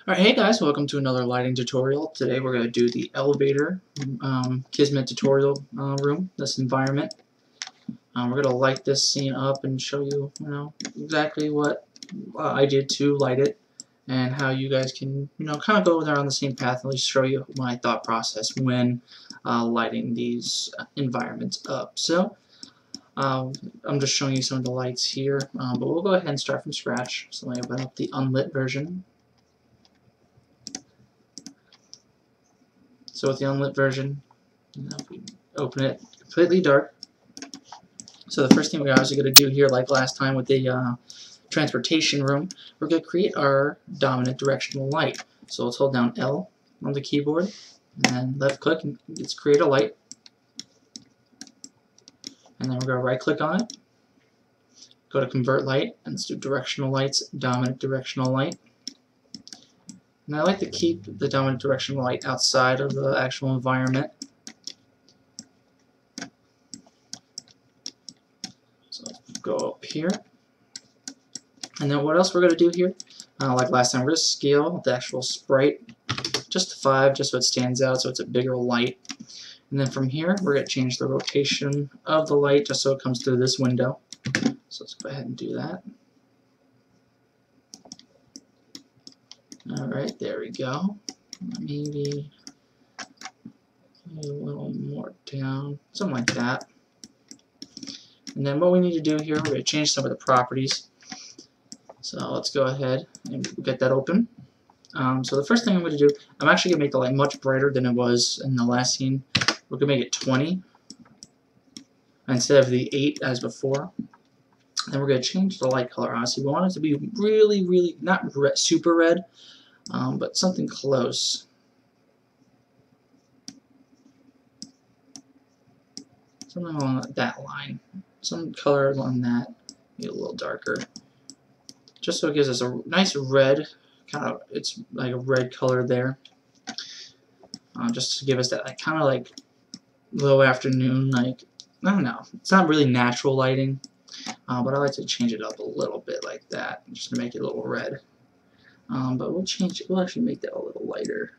Alright, hey guys, welcome to another lighting tutorial. Today we're going to do the elevator Kismet tutorial room, this environment. We're going to light this scene up and show you, exactly what I did to light it and how you guys can, kind of go there on the same path and at least show you my thought process when lighting these environments up. So, I'm just showing you some of the lights here, but we'll go ahead and start from scratch. So I open up the unlit version. So with the unlit version, if we open it completely dark. So the first thing we're obviously going to do here, like last time with the transportation room, we're going to create our dominant directional light. So let's hold down L on the keyboard, and then left click, and let's create a light. And then we're going to right click on it, go to convert light, and let's do directional lights, dominant directional light. And I like to keep the dominant directional light outside of the actual environment. So go up here. And then what else we're going to do here? Like last time, we're going to scale the actual sprite just to 5, just so it stands out, so it's a bigger light. And then from here, we're going to change the rotation of the light just so it comes through this window. So let's go ahead and do that. Alright, there we go. Maybe a little more down, something like that. And then what we need to do here, we're going to change some of the properties. So let's go ahead and get that open. So the first thing I'm going to do, I'm actually going to make the light much brighter than it was in the last scene. We're going to make it 20 instead of the 8 as before. Then we're going to change the light color. Honestly, we want it to be really, really, not super red, but something close. Something along that line. Some color along that, maybe a little darker. Just so it gives us a nice red, it's like a red color there. Just to give us that kind of like low afternoon, like, I don't know. It's not really natural lighting. But I like to change it up a little bit like that, just to make it a little red. But we'll actually make that a little lighter.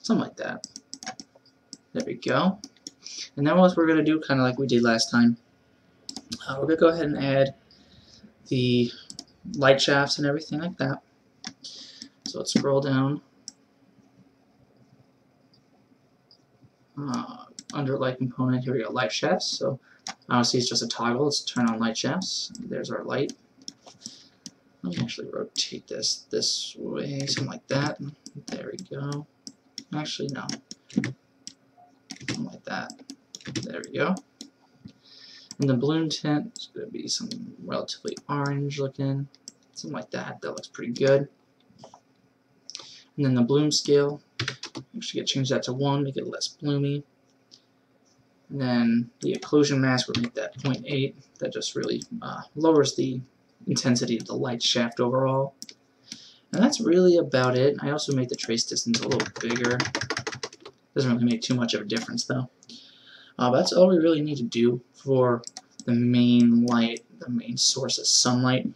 Something like that. There we go. And then what we're going to do, kind of like we did last time, we're going to go ahead and add the light shafts and everything like that. So let's scroll down. Under light component, here we go, light shafts. So obviously it's just a toggle. Let's turn on light shafts. There's our light. Let me actually rotate this way, something like that. There we go. Actually, no. Something like that. There we go. And the balloon tint is going to be something relatively orange looking. Something like that. That looks pretty good. And then the bloom scale, actually change that to 1, make it less bloomy. And then the occlusion mask, we'll make that 0.8. That just really lowers the intensity of the light shaft overall. And that's really about it. I also make the trace distance a little bigger. Doesn't really make too much of a difference though. But that's all we really need to do for the main light, the main source of sunlight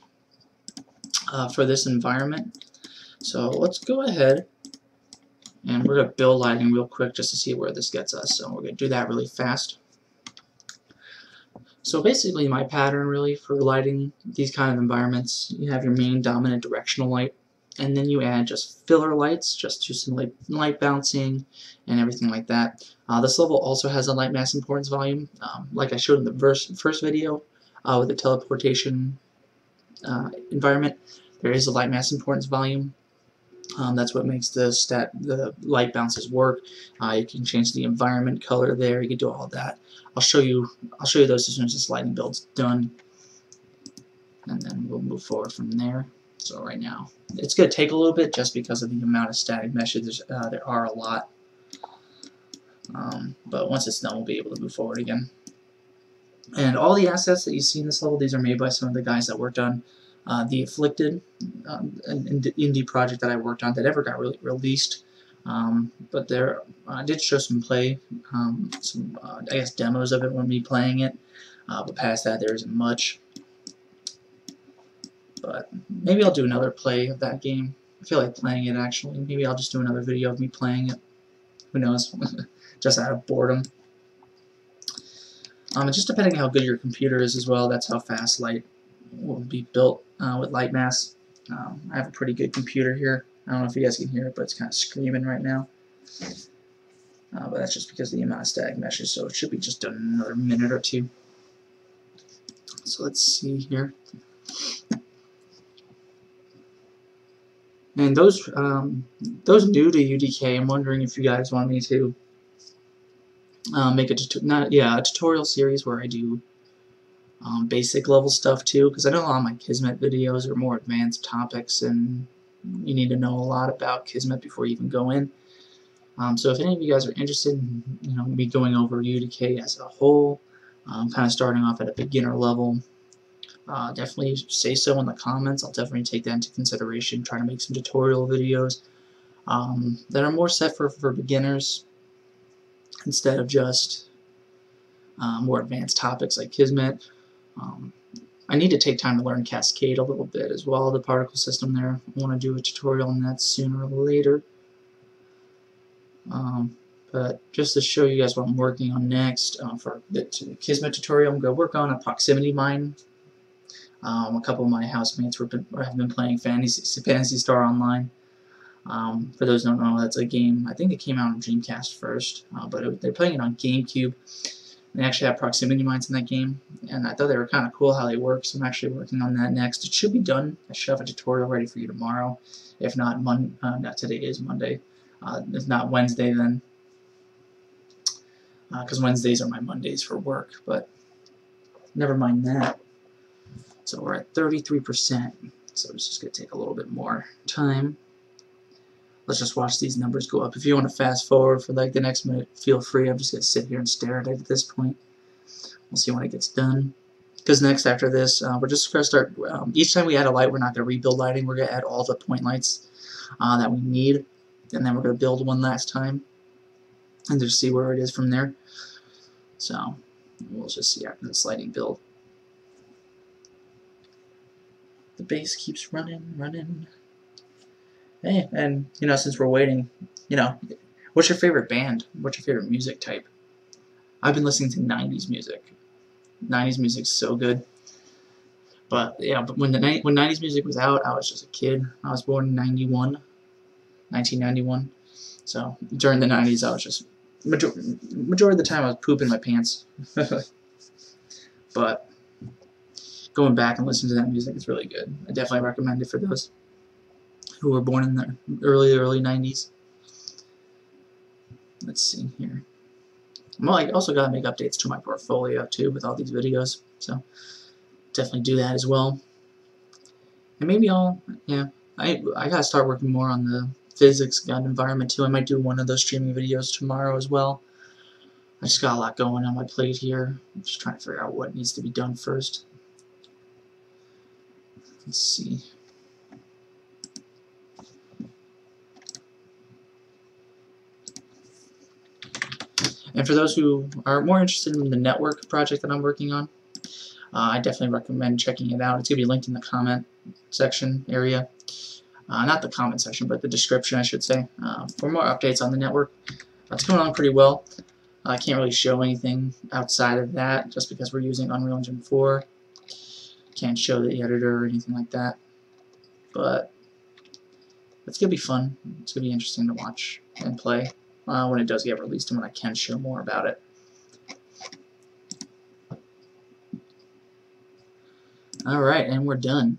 for this environment. So let's go ahead and we're going to build lighting real quick just to see where this gets us. So we're going to do that really fast. So basically my pattern really for lighting these kind of environments, you have your main dominant directional light, and then you add just filler lights just to simulate light bouncing and everything like that. This level also has a light mass importance volume, like I showed in the first video with the teleportation environment. There is a light mass importance volume. That's what makes the light bounces work. You can change the environment color there. You can do all that. I'll show you those as soon as this lighting build's done, and then we'll move forward from there. So right now, it's going to take a little bit just because of the amount of static meshes. There are a lot, but once it's done, we'll be able to move forward again. And all the assets that you see in this level, these are made by some of the guys that worked on The Afflicted, an indie project that I worked on that never got really released. But there, I did show some play, some I guess demos of it when me playing it. But past that, there isn't much. But maybe I'll do another play of that game I feel like playing it actually. Maybe I'll just do another video of me playing it. Who knows? Just out of boredom. And just depending how good your computer is as well, that's how fast light will be built with light mass. I have a pretty good computer here. I don't know if you guys can hear it, but it's kind of screaming right now. But that's just because of the amount of static meshes, so it should be just done in another minute or two. So let's see here. And those new to UDK, I'm wondering if you guys want me to make a tutorial series where I do basic level stuff too, because I know a lot of my Kismet videos are more advanced topics, and you need to know a lot about Kismet before you even go in. So if any of you guys are interested in me going over UDK as a whole, kind of starting off at a beginner level, definitely say so in the comments. I'll definitely take that into consideration, try to make some tutorial videos that are more set for beginners instead of just more advanced topics like Kismet. I need to take time to learn Cascade a little bit as well, the particle system there. I want to do a tutorial on that sooner or later. But just to show you guys what I'm working on next, for the Kismet tutorial, I'm going to work on a proximity mine. A couple of my housemates have been playing Phantasy Star Online. For those who don't know, that's a game, I think it came out on Dreamcast first, but they're playing it on GameCube. They actually have proximity mines in that game, and I thought they were kind of cool how they work, so I'm actually working on that next. It should be done. I should have a tutorial ready for you tomorrow. If not, today is Monday. If not Wednesday, then. Because Wednesdays are my Mondays for work, but never mind that. So we're at 33%, so it's just going to take a little bit more time. Let's just watch these numbers go up. If you want to fast forward for like the next minute, feel free. I'm just going to sit here and stare at it at this point. We'll see when it gets done. Because next after this, we're just going to start, each time we add a light, we're not going to rebuild lighting. We're going to add all the point lights that we need. And then we're going to build one last time. And just see where it is from there. So, we'll just see after this lighting build. The base keeps running. Hey, and since we're waiting, what's your favorite band? What's your favorite music type? I've been listening to 90s music. 90s music's so good. But yeah, when 90s music was out, I was just a kid. I was born in 1991. So during the 90s, I was just majority of the time I was pooping my pants. But going back and listening to that music is really good. I definitely recommend it for those who were born in the early 90s. Let's see here. Well, I also got to make updates to my portfolio too with all these videos, so definitely do that as well. And maybe I gotta start working more on the physics gun environment too. I might do one of those streaming videos tomorrow as well. I just got a lot going on my plate here. I'm just trying to figure out what needs to be done first. Let's see. And for those who are more interested in the network project that I'm working on, I definitely recommend checking it out. It's going to be linked in the comment section area. Not the comment section, but the description, I should say, for more updates on the network. It's going on pretty well. I can't really show anything outside of that, just because we're using Unreal Engine 4. Can't show the editor or anything like that. But it's going to be fun. It's going to be interesting to watch and play when it does get released and when I can share more about it. Alright, and we're done.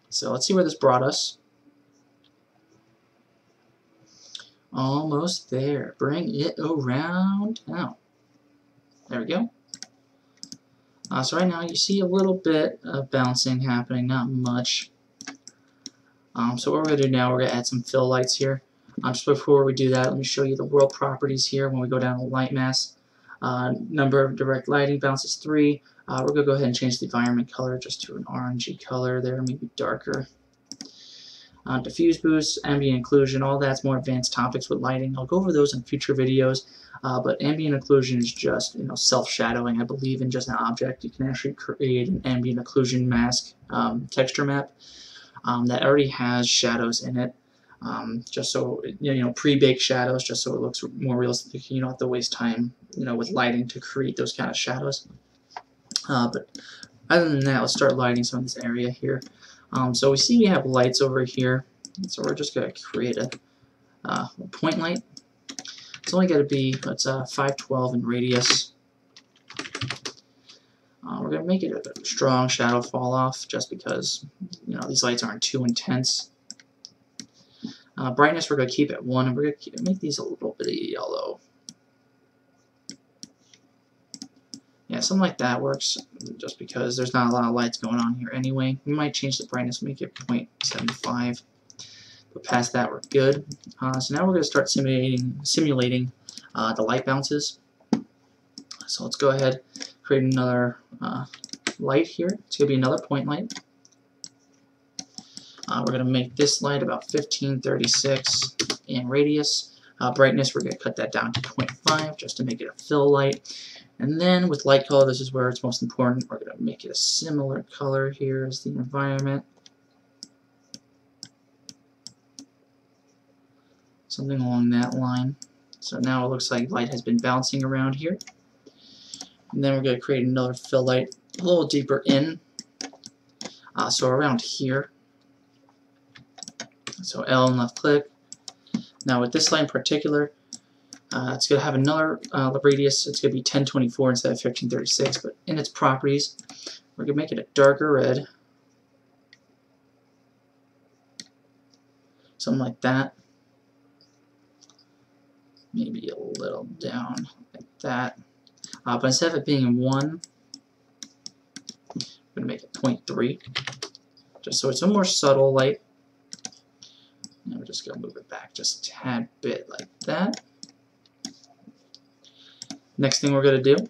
So let's see where this brought us. Almost there. Bring it around town. There we go. So right now you see a little bit of bouncing happening, not much. So what we're going to do now, we're going to add some fill lights here. Just before we do that, let me show you the world properties here. When we go down to light mass, number of direct lighting, bounce is 3. We're going to go ahead and change the environment color just to an orangey color there, maybe darker. Diffuse boost, ambient occlusion, all that's more advanced topics with lighting. I'll go over those in future videos, but ambient occlusion is just self-shadowing, I believe, in just an object. You can actually create an ambient occlusion mask texture map that already has shadows in it. just so pre-baked shadows, just so it looks more realistic. You don't have to waste time with lighting to create those kind of shadows. But other than that, let's start lighting some of this area here. So we see we have lights over here, so we're just going to create a point light. It's only got to be 512 in radius. We're going to make it a strong shadow fall off, just because these lights aren't too intense. Brightness we're going to keep at 1, and we're going to make these a little bit yellow. Yeah, something like that works, just because there's not a lot of lights going on here anyway. We might change the brightness, make it 0.75, but past that we're good. So now we're going to start simulating the light bounces. So let's go ahead, create another light here. It's going to be another point light. We're going to make this light about 1536 in radius. Brightness, we're going to cut that down to 0.5 just to make it a fill light. And then with light color, this is where it's most important. We're going to make it a similar color here as the environment. Something along that line. So now it looks like light has been bouncing around here. And then we're going to create another fill light a little deeper in. So around here. So L and left click. Now with this light in particular, it's going to have another radius. It's going to be 1024 instead of 1536, but in its properties, we're going to make it a darker red. Something like that. Maybe a little down like that. But instead of it being 1, I'm going to make it 0.3, just so it's a more subtle light. And we're just going to move it back just a tad bit like that. Next thing we're going to do,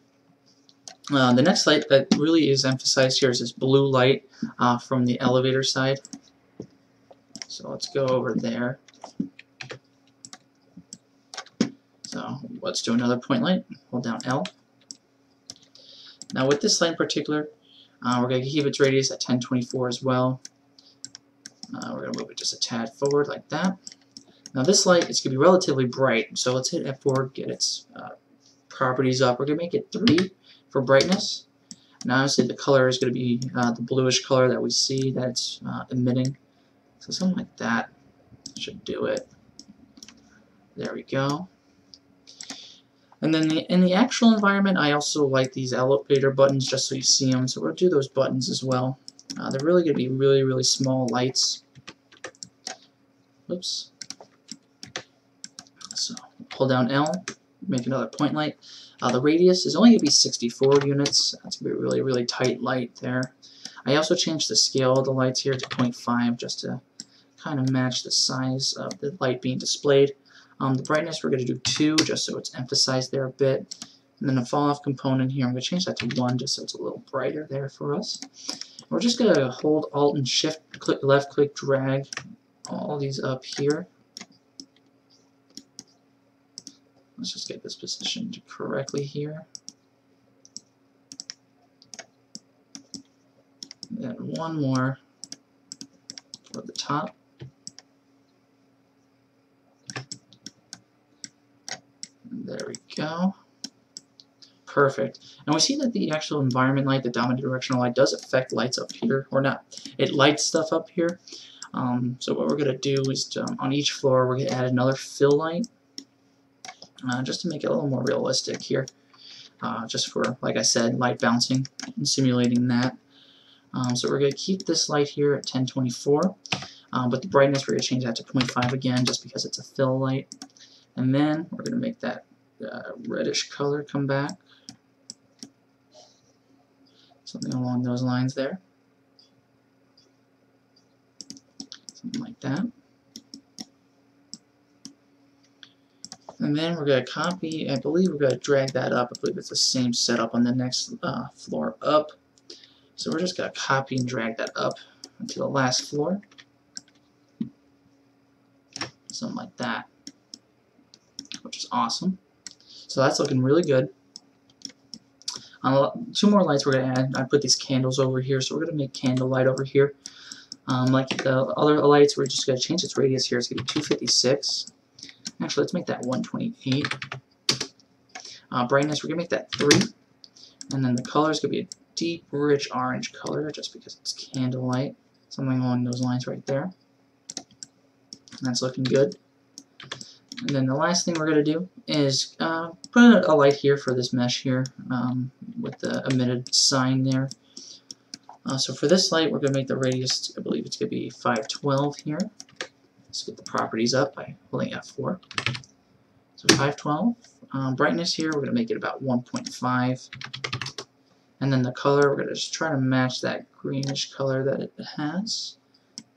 the next light that really is emphasized here is this blue light from the elevator side. So let's go over there. So let's do another point light. Hold down L. Now with this light in particular, we're going to keep its radius at 1024 as well. We're going to move it just a tad forward like that. Now this light is going to be relatively bright, so let's hit F4, get its properties up. We're going to make it 3 for brightness. Now obviously the color is going to be the bluish color that we see that it's emitting. So something like that should do it. There we go. And then in the actual environment, I also like these elevator buttons just so you see them. So we'll do those buttons as well. They're really going to be really, really small lights. Oops. So hold down L, make another point light. The radius is only going to be 64 units. That's going to be a really, really tight light there. I also changed the scale of the lights here to 0.5 just to kind of match the size of the light being displayed. The brightness we're going to do 2 just so it's emphasized there a bit. And then the fall off component here, I'm going to change that to 1 just so it's a little brighter there for us. We're just going to hold Alt and Shift, left click, drag all these up here. Let's just get this positioned correctly here. And then one more for the top. There we go. Perfect. And we see that the actual environment light, the dominant directional light, does affect lights up here, or not. It lights stuff up here. So what we're going to do is on each floor we're going to add another fill light, just to make it a little more realistic here. Just for, like I said, light bouncing and simulating that. So we're going to keep this light here at 1024, but the brightness we're going to change that to 0.5 again, just because it's a fill light. And then we're going to make that reddish color come back. Something along those lines there. Something like that. And then we're going to copy, I believe we're going to drag that up. I believe it's the same setup on the next floor up. So we're just going to copy and drag that up to the last floor. Something like that, which is awesome. So that's looking really good. 2 more lights we're going to add. I put these candles over here, so we're going to make candle light over here. Like the other lights, we're just going to change its radius here. It's going to be 256. Actually, let's make that 128. Brightness, we're going to make that 3. And then the color is going to be a deep, rich orange color, just because it's candlelight. Something along those lines right there. And that's looking good. And then the last thing we're going to do is put a light here for this mesh here with the emitted sign there. So for this light, we're going to make the radius, I believe it's going to be 512 here. Let's get the properties up by holding F4. So 512. Brightness here, we're going to make it about 1.5. And then the color, we're going to just try to match that greenish color that it has.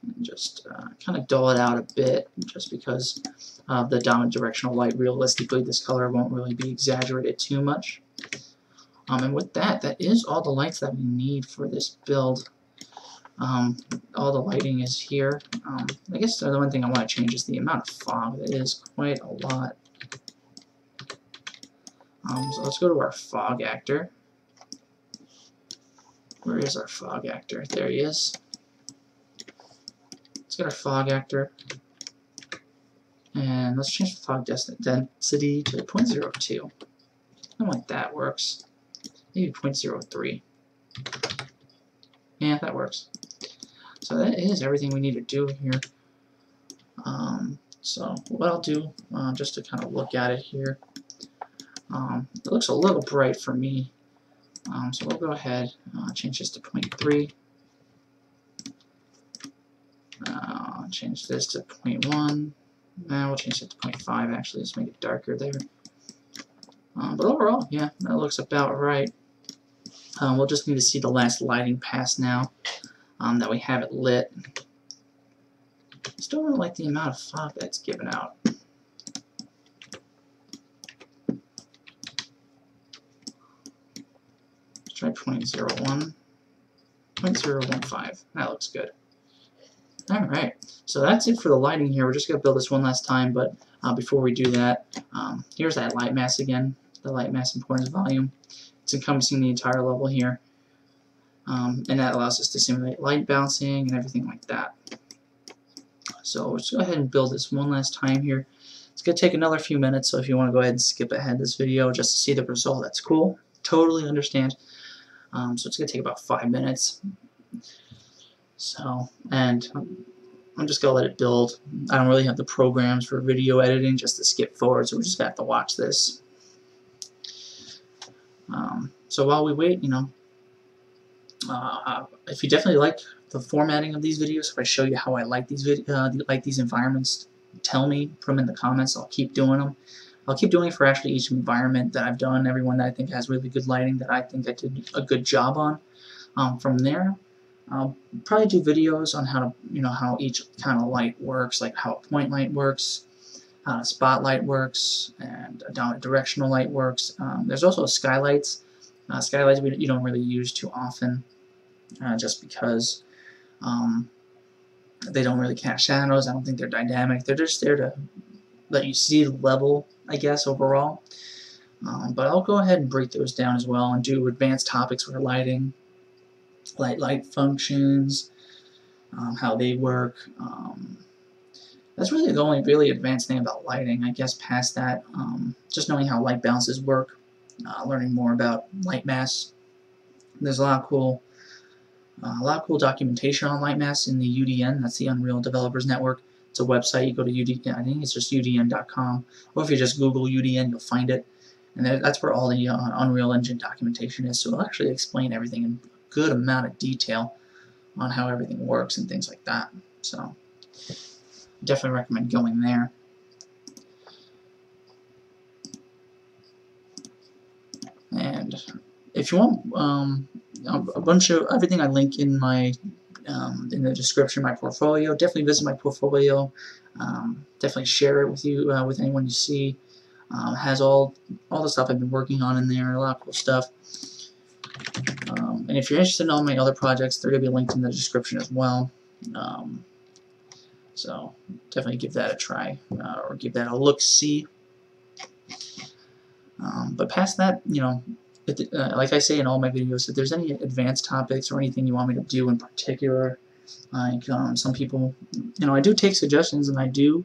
And just kind of dull it out a bit, just because of the dominant directional light. Realistically, this color won't really be exaggerated too much. And with that, that is all the lights that we need for this build. All the lighting is here. I guess the one thing I want to change is the amount of fog. It is quite a lot. So let's go to our fog actor. Where is our fog actor? There he is. Let's get our fog actor. And let's change the fog density to 0.02. Something like that works. Maybe 0.03. Yeah, that works. So that is everything we need to do here. So what I'll do, just to kind of look at it here, it looks a little bright for me. So we'll go ahead, change this to 0.3. Change this to 0.1. Now we'll change it to 0.5 actually, let's make it darker there. But overall, yeah, that looks about right. We'll just need to see the last lighting pass now, that we have it lit. Still don't like the amount of fog that's given out. Let's try 0.01, 0.015. That looks good. Alright, so that's it for the lighting here. We're just going to build this one last time, but before we do that, here's that light mass again, the light mass importance volume. It's encompassing the entire level here, and that allows us to simulate light bouncing and everything like that. So let's go ahead and build this one last time here. It's going to take another few minutes, so if you want to go ahead and skip ahead this video just to see the result, that's cool. Totally understand. So it's going to take about 5 minutes. So, and I'm just going to let it build. I don't really have the programs for video editing just to skip forward, so we're just going to have to watch this. So while we wait, you know, if you definitely like the formatting of these videos, if I show you how I like these environments, tell me, put them in the comments. I'll keep doing them. I'll keep doing it for actually each environment that I've done, everyone that I think has really good lighting that I think I did a good job on. From there, I'll probably do videos on how to, you know, how each kind of light works, like how a point light works, how a spotlight works, and a dominant directional light works. There's also skylights. Skylights you don't really use too often, just because they don't really cast shadows. I don't think they're dynamic. They're just there to let you see the level, I guess, overall. But I'll go ahead and break those down as well and do advanced topics for lighting, light functions, how they work. That's really the only really advanced thing about lighting. I guess past that, just knowing how light balances work, learning more about light mass. There's a lot of cool documentation on light mass in the UDN. That's the Unreal Developers Network. It's a website. You go to UDN. I think it's just UDN.com, or if you just Google UDN, you'll find it. And that's where all the Unreal Engine documentation is. So it'll actually explain everything in a good amount of detail on how everything works and things like that. So definitely recommend going there. And if you want a bunch of everything, I link in my in the description, my portfolio. Definitely visit my portfolio. Definitely share it with you, with anyone you see. Has all the stuff I've been working on in there. A lot of cool stuff. And if you're interested in all my other projects, they're going to be linked in the description as well. So definitely give that a try, or give that a look-see. But past that, you know, like I say in all my videos, if there's any advanced topics or anything you want me to do in particular, Like some people, I do take suggestions, and I do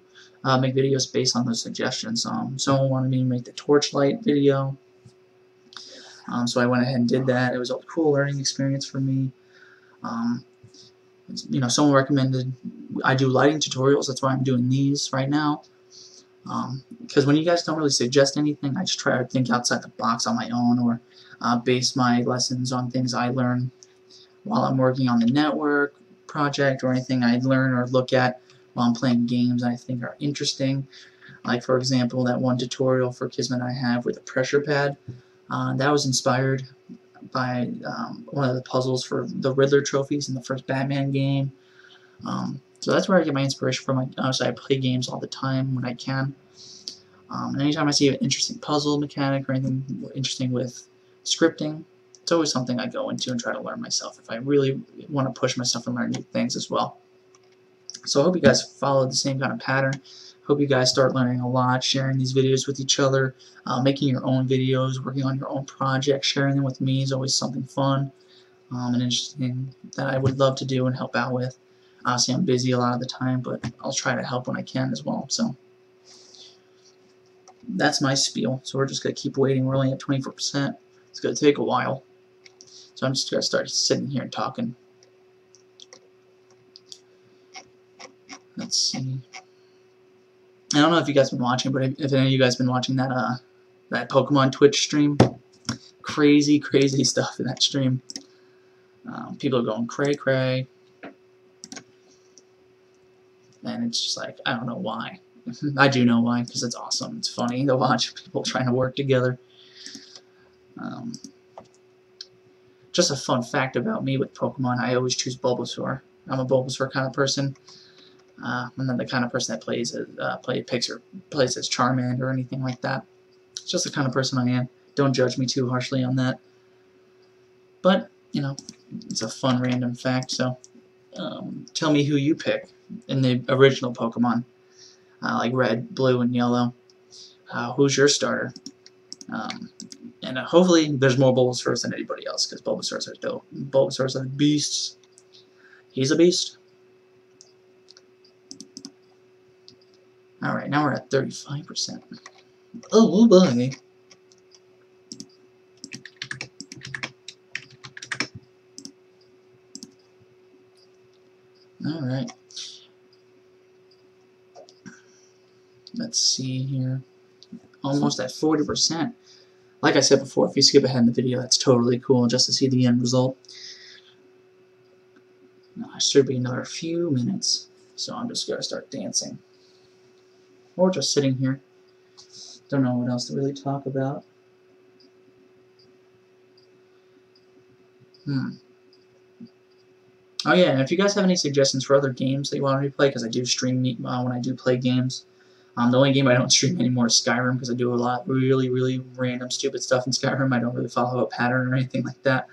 make videos based on those suggestions. Someone wanted me to make the torchlight video, so I went ahead and did that. It was a cool learning experience for me. Someone recommended I do lighting tutorials. That's why I'm doing these right now. Because when you guys don't really suggest anything, I just try to think outside the box on my own, or base my lessons on things I learn while I'm working on the network project, or anything I learn or look at while I'm playing games I think are interesting. Like, for example, that one tutorial for Kismet I have with a pressure pad. That was inspired by one of the puzzles for the Riddler trophies in the first Batman game. So that's where I get my inspiration from. Honestly, I play games all the time when I can. And anytime I see an interesting puzzle mechanic or anything interesting with scripting, it's always something I go into and try to learn myself if I really want to push myself and learn new things as well. So I hope you guys follow the same kind of pattern. Hope you guys start learning a lot, sharing these videos with each other, making your own videos, working on your own projects. Sharing them with me is always something fun and interesting that I would love to do and help out with. Honestly, I'm busy a lot of the time, but I'll try to help when I can as well. So that's my spiel. So we're just going to keep waiting. We're only at 24%. It's going to take a while. So I'm just going to start sitting here and talking. Let's see. I don't know if you guys been watching, but if any of you guys been watching that that Pokemon Twitch stream, crazy stuff in that stream. People are going cray, and it's just like, I don't know why. I do know why, because it's awesome. It's funny to watch people trying to work together. Just a fun fact about me with Pokemon: I always choose Bulbasaur. I'm a Bulbasaur kind of person. I'm not the kind of person that plays as Charmander or anything like that. It's just the kind of person I am. Don't judge me too harshly on that. But, it's a fun random fact. So, tell me who you pick in the original Pokemon, like Red, Blue, and Yellow. Who's your starter? And hopefully there's more Bulbasaurs than anybody else, because Bulbasaurs are dope. Bulbasaurs are beasts. He's a beast. Alright, now we're at 35%. Oh boy. Alright. Let's see here. Almost at 40%. Like I said before, if you skip ahead in the video, that's totally cool just to see the end result. Now, it should be another few minutes, so I'm just going to start dancing. Or just sitting here. Don't know what else to really talk about. Oh yeah, and if you guys have any suggestions for other games that you want me to play, because I do stream when I do play games. The only game I don't stream anymore is Skyrim, because I do a lot of really random stupid stuff in Skyrim. I don't really follow a pattern or anything like that.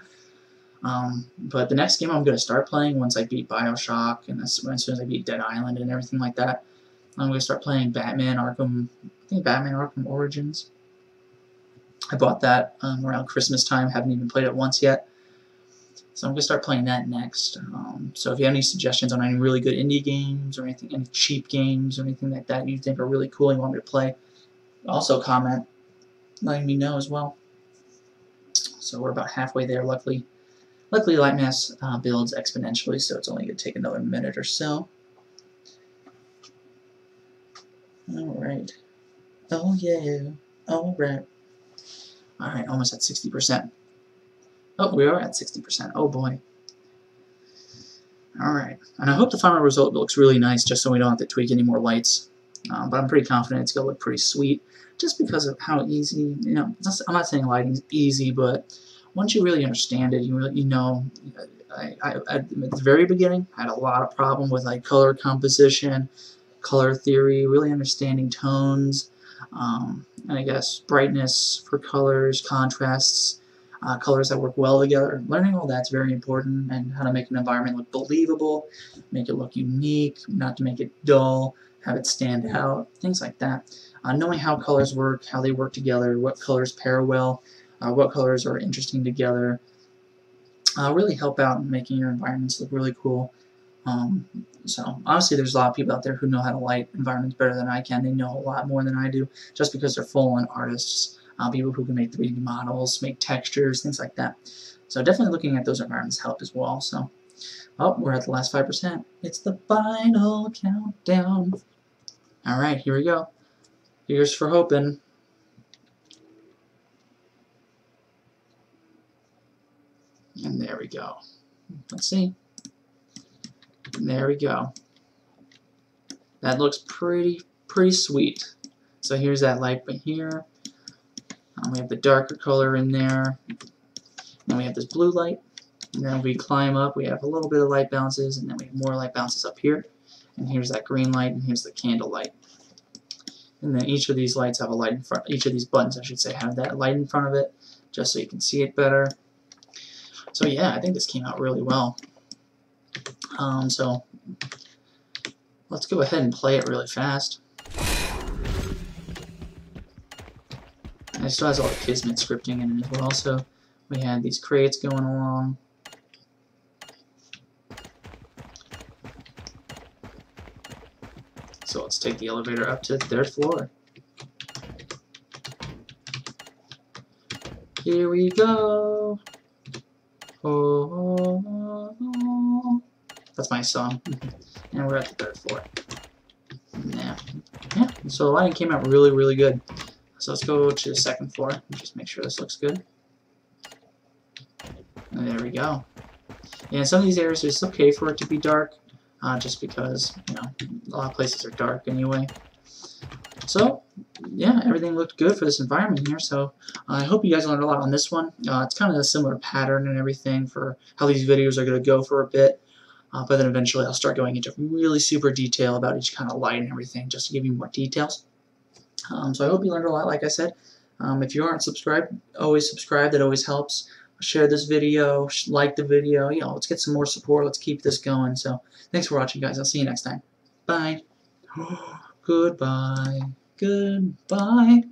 But the next game I'm going to start playing once I beat Bioshock, and as soon as I beat Dead Island and everything like that, I'm going to start playing Batman Arkham Origins. I bought that around Christmas time. Haven't even played it once yet. So I'm going to start playing that next. So if you have any suggestions on any really good indie games or anything, any cheap games or anything like that you think are really cool and you want me to play, also comment, letting me know as well. So we're about halfway there. Luckily Lightmass builds exponentially, so it's only going to take another minute or so. Alright. Oh yeah. Alright. Alright, almost at 60%. Oh, we are at 60%. Oh boy. Alright. And I hope the final result looks really nice, just so we don't have to tweak any more lights. But I'm pretty confident it's going to look pretty sweet, just because of how easy, I'm not saying lighting's easy, but once you really understand it, at the very beginning, I had a lot of problem with color composition, color theory, really understanding tones, and I guess brightness for colors, contrasts, colors that work well together. Learning all that's very important, and how to make an environment look believable, make it look unique, not to make it dull, have it stand out, things like that. Knowing how colors work, how they work together, what colors pair well, what colors are interesting together, really help out in making your environments look really cool. So obviously there's a lot of people out there who know how to light environments better than I can. They know a lot more than I do, just because they're full-on artists, people who can make 3D models, make textures, things like that. So definitely looking at those environments help as well. So, oh, we're at the last 5%. It's the final countdown. All right, here we go. Here's for hoping. And there we go. Let's see. And there we go. That looks pretty sweet. So here's that light right here. We have the darker color in there. Then we have this blue light. And then we climb up, we have a little bit of light bounces, and then we have more light bounces up here. And here's that green light, and here's the candle light. And then each of these lights have a light in front. Each of these buttons, I should say, have that light in front of it, just so you can see it better. So yeah, I think this came out really well. So let's go ahead and play it really fast. And it still has all the Kismet scripting in it as well. So we had these crates going along. So let's take the elevator up to the 3rd floor. Here we go. Oh, that's my song. And we're at the 3rd floor. Yeah. So the lighting came out really good. So let's go to the 2nd floor and just make sure this looks good. And there we go. Yeah, in some of these areas it's okay for it to be dark, just because, you know, a lot of places are dark anyway. So yeah, everything looked good for this environment here. So I hope you guys learned a lot on this one. It's kind of a similar pattern and everything for how these videos are going to go for a bit. But then eventually I'll start going into really super detail about each kind of light and everything, just to give you more details. So I hope you learned a lot, like I said. If you aren't subscribed, always subscribe. That always helps. Share this video, like the video. You know, let's get some more support. Let's keep this going. So thanks for watching, guys. I'll see you next time. Bye. Goodbye. Goodbye.